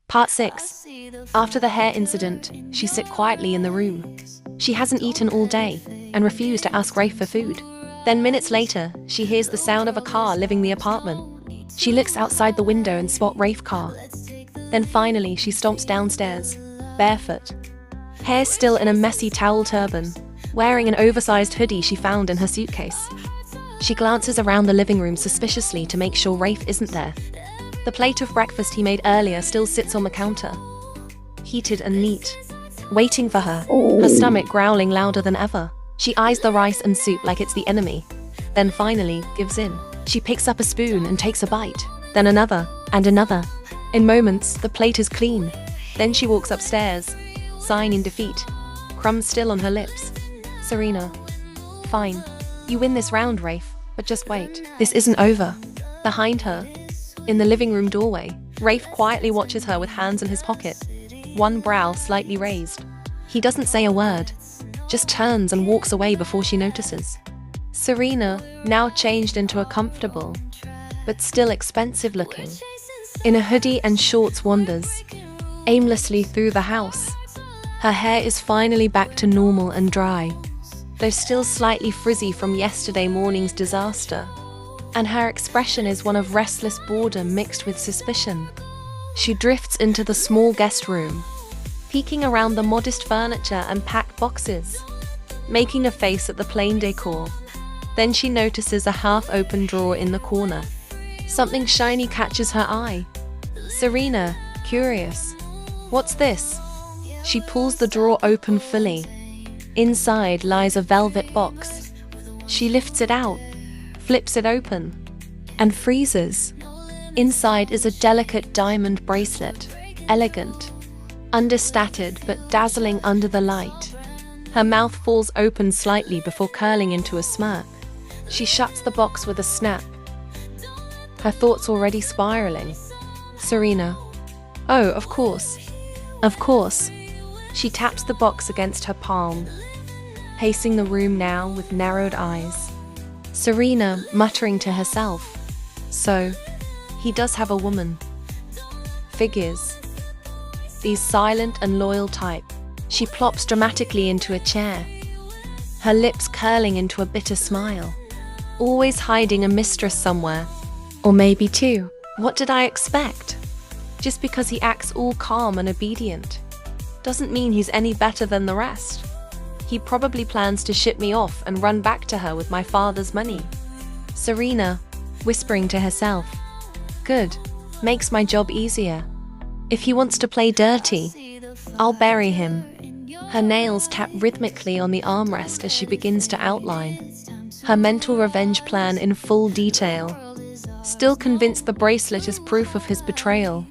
Part 6. After the hair incident, she sat quietly in the room. She hasn't eaten all day and refused to ask Rafe for food. Then minutes later, she hears the sound of a car leaving the apartment. She looks outside the window and spots Rafe's car. Then finally, she stomps downstairs, barefoot. Hair still in a messy towel turban, wearing an oversized hoodie she found in her suitcase. She glances around the living room suspiciously to make sure Rafe isn't there. The plate of breakfast he made earlier still sits on the counter, heated and neat, waiting for her, her stomach growling louder than ever. She eyes the rice and soup like it's the enemy, then finally gives in. She picks up a spoon and takes a bite, then another, and another. In moments, the plate is clean. Then she walks upstairs, sighing in defeat, crumbs still on her lips. Serena. Fine. You win this round, Rafe, but just wait. This isn't over. Behind her, in the living room doorway, Rafe quietly watches her with hands in his pocket, one brow slightly raised. He doesn't say a word, just turns and walks away before she notices. Serena, now changed into a comfortable, but still expensive looking, in a hoodie and shorts, wanders aimlessly through the house. Her hair is finally back to normal and dry, though still slightly frizzy from yesterday morning's disaster. And her expression is one of restless boredom mixed with suspicion. She drifts into the small guest room, peeking around the modest furniture and packed boxes, making a face at the plain decor. Then she notices a half-open drawer in the corner. Something shiny catches her eye. Serena, curious. What's this? She pulls the drawer open fully. Inside lies a velvet box. She lifts it out, flips it open, and freezes. Inside is a delicate diamond bracelet, elegant, understated but dazzling under the light. Her mouth falls open slightly before curling into a smirk. She shuts the box with a snap, her thoughts already spiraling. Serena. Oh, of course. Of course. She taps the box against her palm, pacing the room now with narrowed eyes. Serena, muttering to herself. So, he does have a woman. Figures. These silent and loyal type. She plops dramatically into a chair, her lips curling into a bitter smile. Always hiding a mistress somewhere. Or maybe two. What did I expect? Just because he acts all calm and obedient doesn't mean he's any better than the rest. He probably plans to ship me off and run back to her with my father's money. Serena, whispering to herself. Good. Makes my job easier. If he wants to play dirty, I'll bury him. Her nails tap rhythmically on the armrest as she begins to outline her mental revenge plan in full detail, still convinced the bracelet is proof of his betrayal.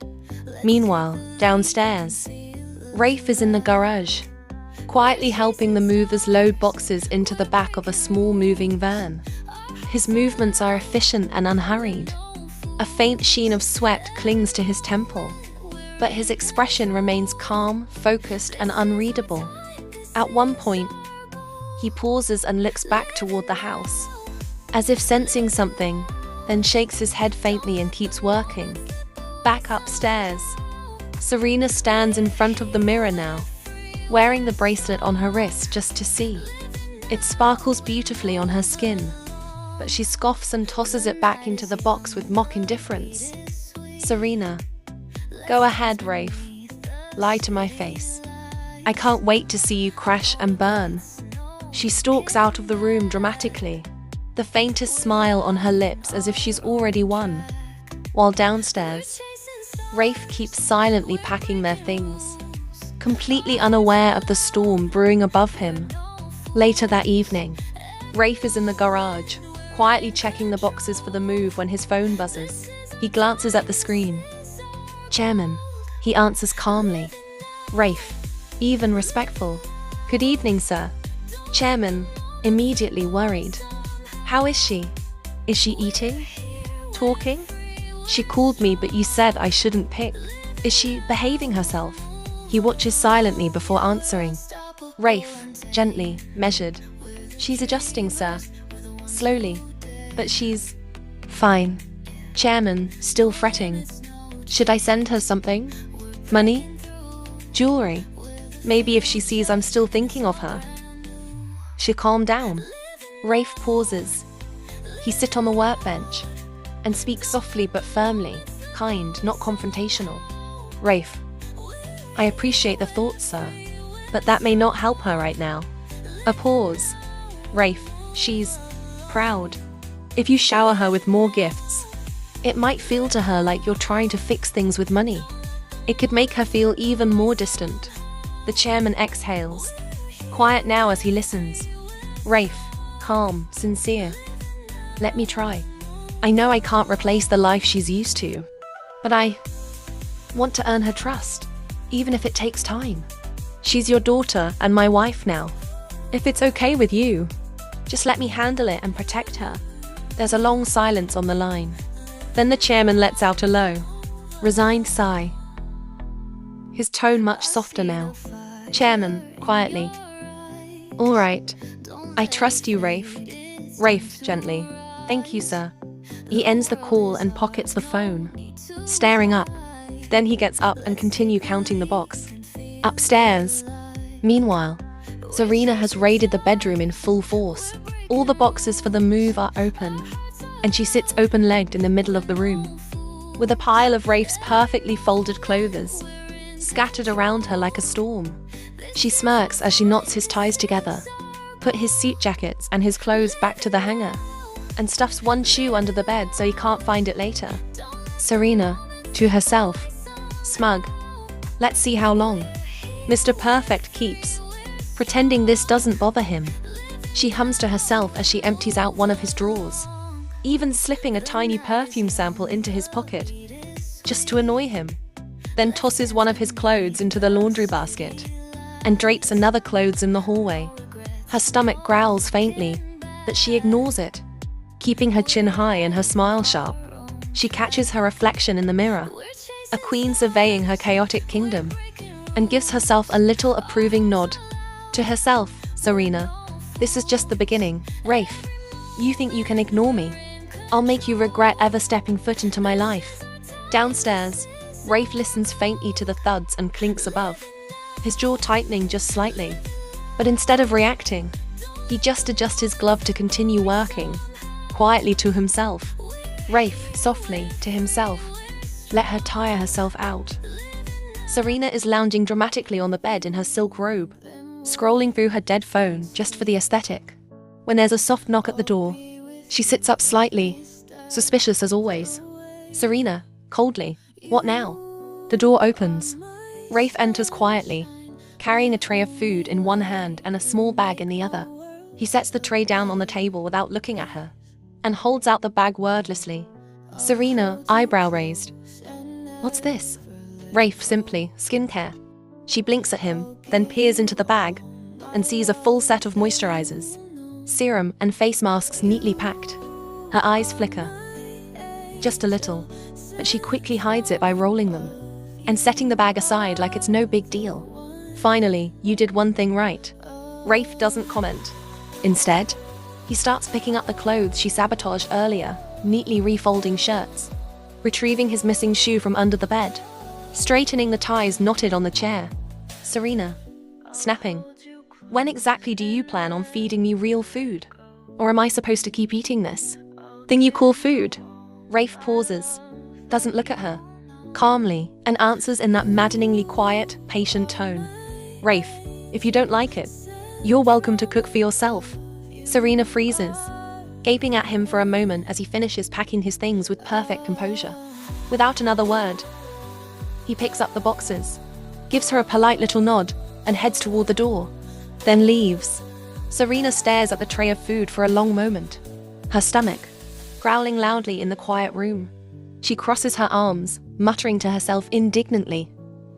Meanwhile, downstairs, Rafe is in the garage, quietly helping the movers load boxes into the back of a small moving van. His movements are efficient and unhurried. A faint sheen of sweat clings to his temple, but his expression remains calm, focused, and unreadable. At one point, he pauses and looks back toward the house, as if sensing something, then shakes his head faintly and keeps working. Back upstairs, Serena stands in front of the mirror now, wearing the bracelet on her wrist just to see. It sparkles beautifully on her skin, but she scoffs and tosses it back into the box with mock indifference. Serena. Go ahead, Rafe. Lie to my face. I can't wait to see you crash and burn. She stalks out of the room dramatically, the faintest smile on her lips as if she's already won. While downstairs, Rafe keeps silently packing their things, completely unaware of the storm brewing above him. Later that evening, Rafe is in the garage, quietly checking the boxes for the move when his phone buzzes. He glances at the screen. Chairman, he answers calmly. Rafe, even respectful. Good evening, sir. Chairman, immediately worried. How is she? Is she eating? Talking? She called me, but you said I shouldn't pick. Is she behaving herself? He watches silently before answering. Rafe, gently, measured. She's adjusting, sir. Slowly. But she's fine. Chairman, still fretting. Should I send her something? Money? Jewelry? Maybe if she sees I'm still thinking of her. She'll calm down. Rafe pauses. He sits on the workbench and speaks softly but firmly, kind, not confrontational. Rafe, I appreciate the thought, sir, but that may not help her right now. A pause. Rafe, she's proud. If you shower her with more gifts, it might feel to her like you're trying to fix things with money. It could make her feel even more distant. The chairman exhales, quiet now as he listens. Rafe, calm, sincere. Let me try. I know I can't replace the life she's used to, but I want to earn her trust, even if it takes time. She's your daughter and my wife now. If it's okay with you, just let me handle it and protect her. There's a long silence on the line. Then the chairman lets out a low, resigned sigh. His tone much softer now. Chairman, quietly. All right. I trust you, Rafe. Rafe, gently. Thank you, sir. He ends the call and pockets the phone, staring up. Then he gets up and continue counting the box. Upstairs. Meanwhile, Serena has raided the bedroom in full force. All the boxes for the move are open, and she sits open-legged in the middle of the room, with a pile of Rafe's perfectly folded clothes scattered around her like a storm. She smirks as she knots his ties together, put his suit jackets and his clothes back to the hanger, and stuffs one shoe under the bed so he can't find it later. Serena, to herself, smug. Let's see how long Mr. Perfect keeps, pretending this doesn't bother him. She hums to herself as she empties out one of his drawers, even slipping a tiny perfume sample into his pocket, just to annoy him. Then tosses one of his clothes into the laundry basket and drapes another clothes in the hallway. Her stomach growls faintly, but she ignores it, keeping her chin high and her smile sharp. She catches her reflection in the mirror, a queen surveying her chaotic kingdom, and gives herself a little approving nod. To herself, Serena, this is just the beginning. Rafe, you think you can ignore me? I'll make you regret ever stepping foot into my life. Downstairs, Rafe listens faintly to the thuds and clinks above, his jaw tightening just slightly. But instead of reacting, he just adjusts his glove to continue working, quietly to himself. Rafe, softly, to himself, let her tire herself out. Serena is lounging dramatically on the bed in her silk robe, scrolling through her dead phone just for the aesthetic. When there's a soft knock at the door, she sits up slightly, suspicious as always. Serena, coldly, what now? The door opens. Rafe enters quietly, carrying a tray of food in one hand and a small bag in the other. He sets the tray down on the table without looking at her, and holds out the bag wordlessly. Serena, eyebrow raised. What's this? Rafe, simply, skincare. She blinks at him, then peers into the bag, and sees a full set of moisturizers, serum and face masks neatly packed. Her eyes flicker. Just a little, but she quickly hides it by rolling them, and setting the bag aside like it's no big deal. Finally, you did one thing right. Rafe doesn't comment. Instead, he starts picking up the clothes she sabotaged earlier, neatly refolding shirts, retrieving his missing shoe from under the bed, straightening the ties knotted on the chair. Serena, snapping. When exactly do you plan on feeding me real food? Or am I supposed to keep eating this thing you call food? Rafe pauses, doesn't look at her, calmly, and answers in that maddeningly quiet, patient tone. Rafe, if you don't like it, you're welcome to cook for yourself. Serena freezes, gaping at him for a moment as he finishes packing his things with perfect composure. Without another word, he picks up the boxes, gives her a polite little nod, and heads toward the door, then leaves. Serena stares at the tray of food for a long moment, her stomach growling loudly in the quiet room. She crosses her arms, muttering to herself indignantly.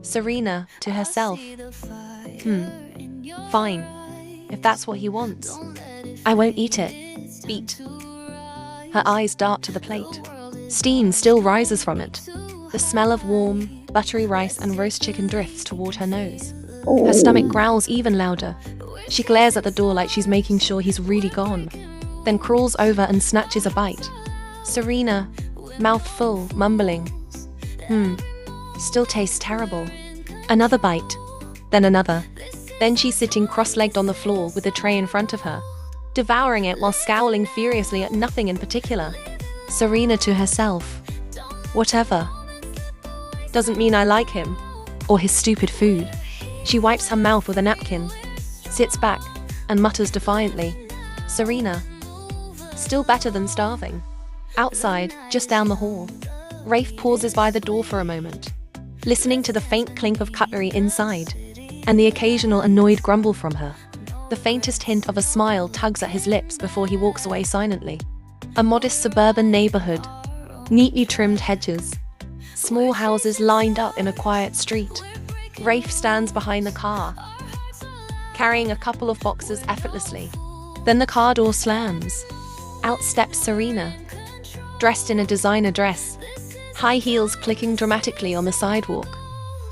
Serena, to herself. Fine. If that's what he wants. I won't eat it. Beat. Her eyes dart to the plate. Steam still rises from it. The smell of warm, buttery rice and roast chicken drifts toward her nose. Her stomach growls even louder. She glares at the door like she's making sure he's really gone, then crawls over and snatches a bite. Serena, mouth full, mumbling. Still tastes terrible. Another bite. Then another. Then she's sitting cross-legged on the floor with a tray in front of her, devouring it while scowling furiously at nothing in particular. Serena to herself. Whatever. Doesn't mean I like him. Or his stupid food. She wipes her mouth with a napkin, sits back, and mutters defiantly. Serena. Still better than starving. Outside, just down the hall, Rafe pauses by the door for a moment, listening to the faint clink of cutlery inside, and the occasional annoyed grumble from her. The faintest hint of a smile tugs at his lips before he walks away silently. A modest suburban neighborhood, neatly trimmed hedges, small houses lined up in a quiet street. Rafe stands behind the car, carrying a couple of boxes effortlessly. Then the car door slams. Out steps Serena, dressed in a designer dress, high heels clicking dramatically on the sidewalk,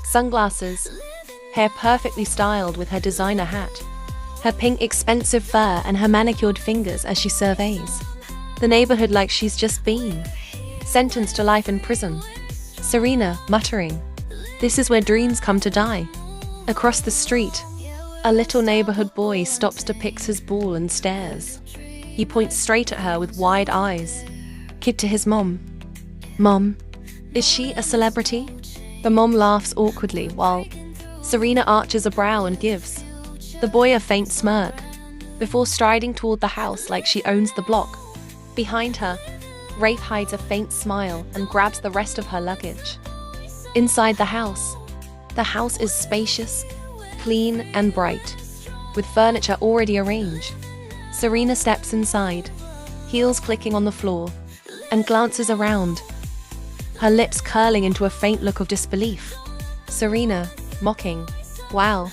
sunglasses, hair perfectly styled with her designer hat, her pink expensive fur and her manicured fingers as she surveys the neighborhood like she's just been sentenced to life in prison. Serena, muttering, "This is where dreams come to die." Across the street, a little neighborhood boy stops to pick his ball and stares. He points straight at her with wide eyes. Kid to his mom. "Mom, is she a celebrity?" The mom laughs awkwardly while Serena arches a brow and gives the boy a faint smirk, before striding toward the house like she owns the block. Behind her, Rafe hides a faint smile and grabs the rest of her luggage. Inside the house is spacious, clean and bright, with furniture already arranged. Serena steps inside, heels clicking on the floor, and glances around, her lips curling into a faint look of disbelief. Serena, mocking, "Wow,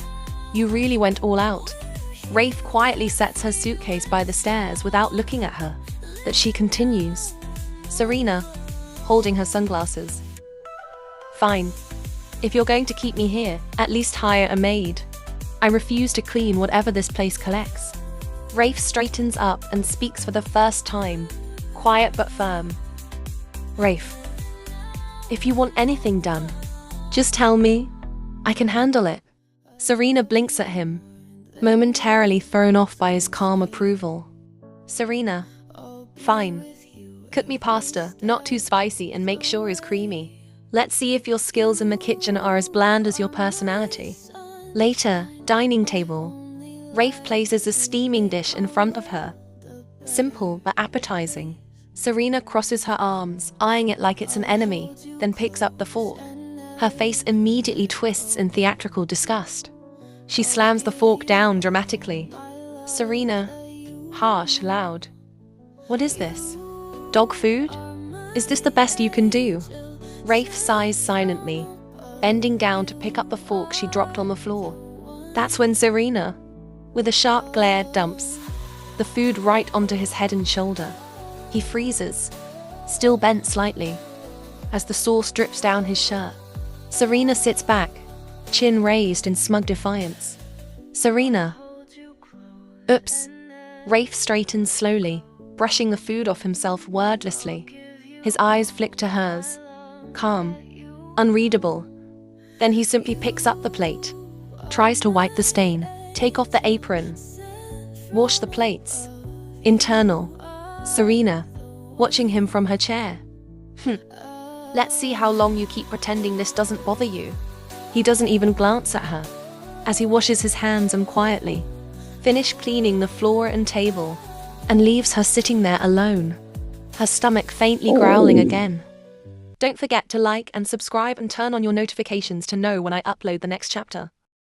you really went all out." Rafe quietly sets her suitcase by the stairs without looking at her, but she continues. Serena, holding her sunglasses. "Fine. If you're going to keep me here, at least hire a maid. I refuse to clean whatever this place collects." Rafe straightens up and speaks for the first time, quiet but firm. "Rafe, if you want anything done, just tell me. I can handle it." Serena blinks at him, momentarily thrown off by his calm approval. "Serena, fine. Cook me pasta, not too spicy, and make sure it's creamy. Let's see if your skills in the kitchen are as bland as your personality." Later, dining table. Rafe places a steaming dish in front of her. Simple but appetizing. Serena crosses her arms, eyeing it like it's an enemy, then picks up the fork. Her face immediately twists in theatrical disgust. She slams the fork down dramatically. Serena, harsh, loud. "What is this? Dog food? Is this the best you can do?" Rafe sighs silently, bending down to pick up the fork she dropped on the floor. That's when Serena, with a sharp glare, dumps the food right onto his head and shoulder. He freezes, still bent slightly, as the sauce drips down his shirt. Serena sits back, chin raised in smug defiance. "Serena." "Oops." Rafe straightens slowly, brushing the food off himself wordlessly. His eyes flick to hers, calm, unreadable. Then he simply picks up the plate, tries to wipe the stain, take off the apron, wash the plates. Internal. Serena, watching him from her chair. Let's see how long you keep pretending this doesn't bother you." He doesn't even glance at her, as he washes his hands and quietly finish cleaning the floor and table, and leaves her sitting there alone, her stomach faintly growling again. Don't forget to like and subscribe and turn on your notifications to know when I upload the next chapter.